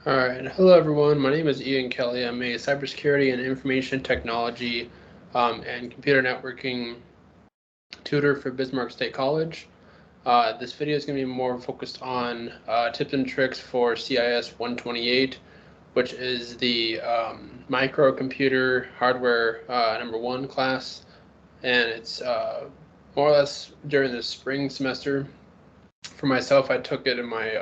All right. Hello, everyone. My name is Ian Kelly. I'm a cybersecurity and information technology and computer networking tutor for Bismarck State College. This video is going to be more focused on tips and tricks for CIS 128, which is the Microcomputer Hardware #1 class. And it's more or less during the spring semester. For myself, I took it in my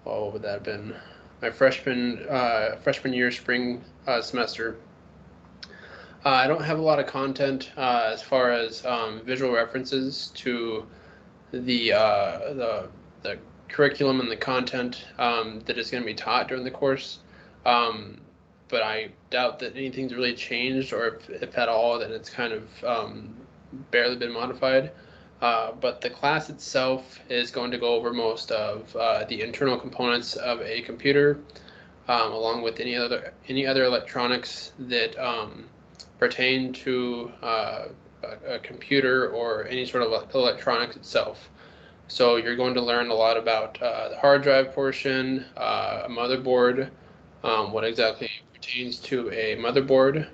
what would that have been? My freshman year spring semester. I don't have a lot of content as far as visual references to the the curriculum and the content that is going to be taught during the course. But I doubt that anything's really changed, or if at all, then it's kind of barely been modified. But the class itself is going to go over most of the internal components of a computer, along with any other electronics that pertain to a computer or any sort of electronics itself. So you're going to learn a lot about the hard drive portion, a motherboard, what exactly pertains to a motherboard,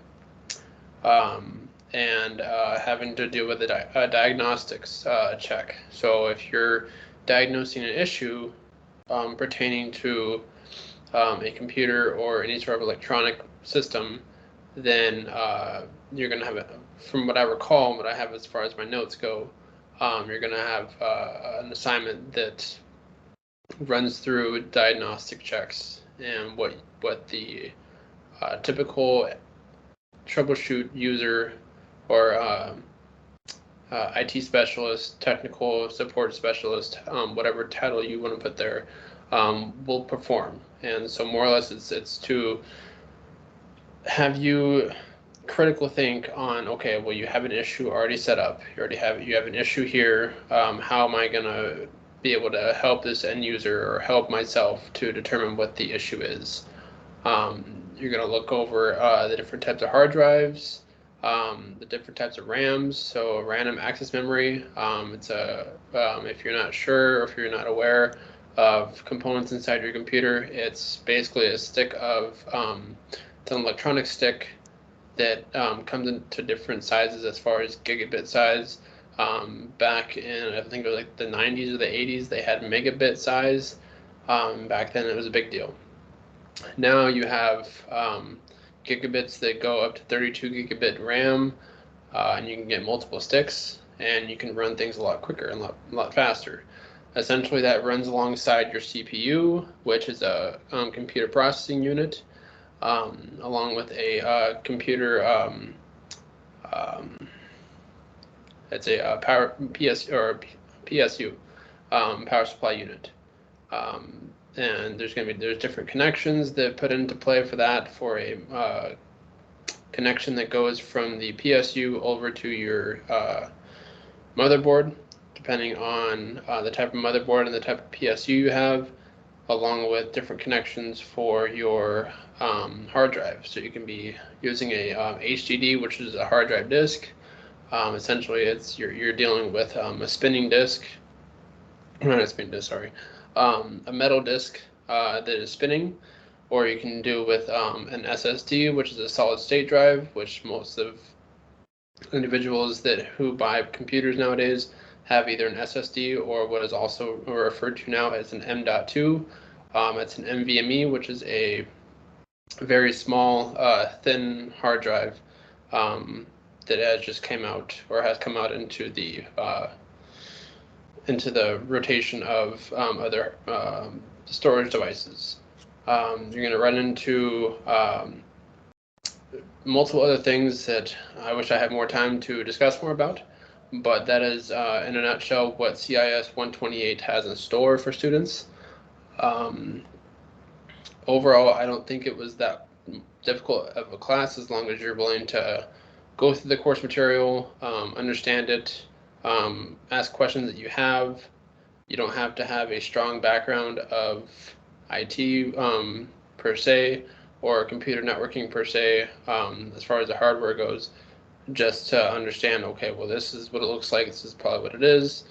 and having to deal with a diagnostics check. So if you're diagnosing an issue pertaining to a computer or any sort of electronic system, then you're going to have, from what I recall, what I have as far as my notes go, you're going to have an assignment that runs through diagnostic checks and what the typical troubleshoot user or IT specialist, technical support specialist, whatever title you want to put there, will perform. And so more or less it's to have you critical think on, okay, well, you have an issue already set up. You have an issue here. How am I going to be able to help this end user or help myself to determine what the issue is? You're going to look over the different types of hard drives, the different types of RAMs. So random access memory. If you're not sure or if you're not aware of components inside your computer, it's basically a stick of it's an electronic stick that comes into different sizes as far as gigabit size. Back in, I think it was like the 90s or the 80s, they had megabit size. Back then it was a big deal. Now you have gigabits that go up to 32 gigabit RAM, and you can get multiple sticks, and you can run things a lot quicker and a lot faster. Essentially, that runs alongside your CPU, which is a computer processing unit, along with a computer. It's a power PSU, power supply unit. And there's different connections that put into play for that, for a connection that goes from the PSU over to your motherboard, depending on the type of motherboard and the type of PSU you have, along with different connections for your hard drive. So you can be using a HDD, which is a hard drive disk. Essentially, you're dealing with a spinning disk, not a spinning disk, sorry, a metal disk that is spinning, or you can do with an SSD, which is a solid state drive, which most of individuals who buy computers nowadays have either an SSD or what is also referred to now as an M.2. It's an NVMe, which is a very small, thin hard drive that has just came out or has come out into the rotation of other storage devices. You're going to run into multiple other things that I wish I had more time to discuss more about, but that is, in a nutshell, what CIS 128 has in store for students. Overall, I don't think it was that difficult of a class, as long as you're willing to go through the course material, understand it, ask questions that you have. You don't have to have a strong background of IT per se, or computer networking per se, as far as the hardware goes, just to understand, okay, well, this is what it looks like, this is probably what it is.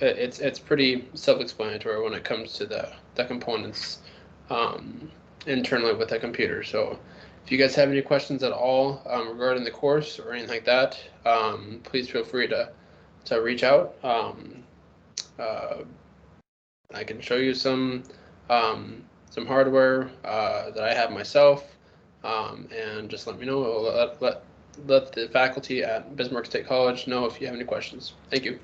It's pretty self-explanatory when it comes to the components internally with the computer. So if you guys have any questions at all regarding the course or anything like that, please feel free to reach out. Uh, I can show you some hardware that I have myself, and just let me know. Let the faculty at Bismarck State College know if you have any questions. Thank you.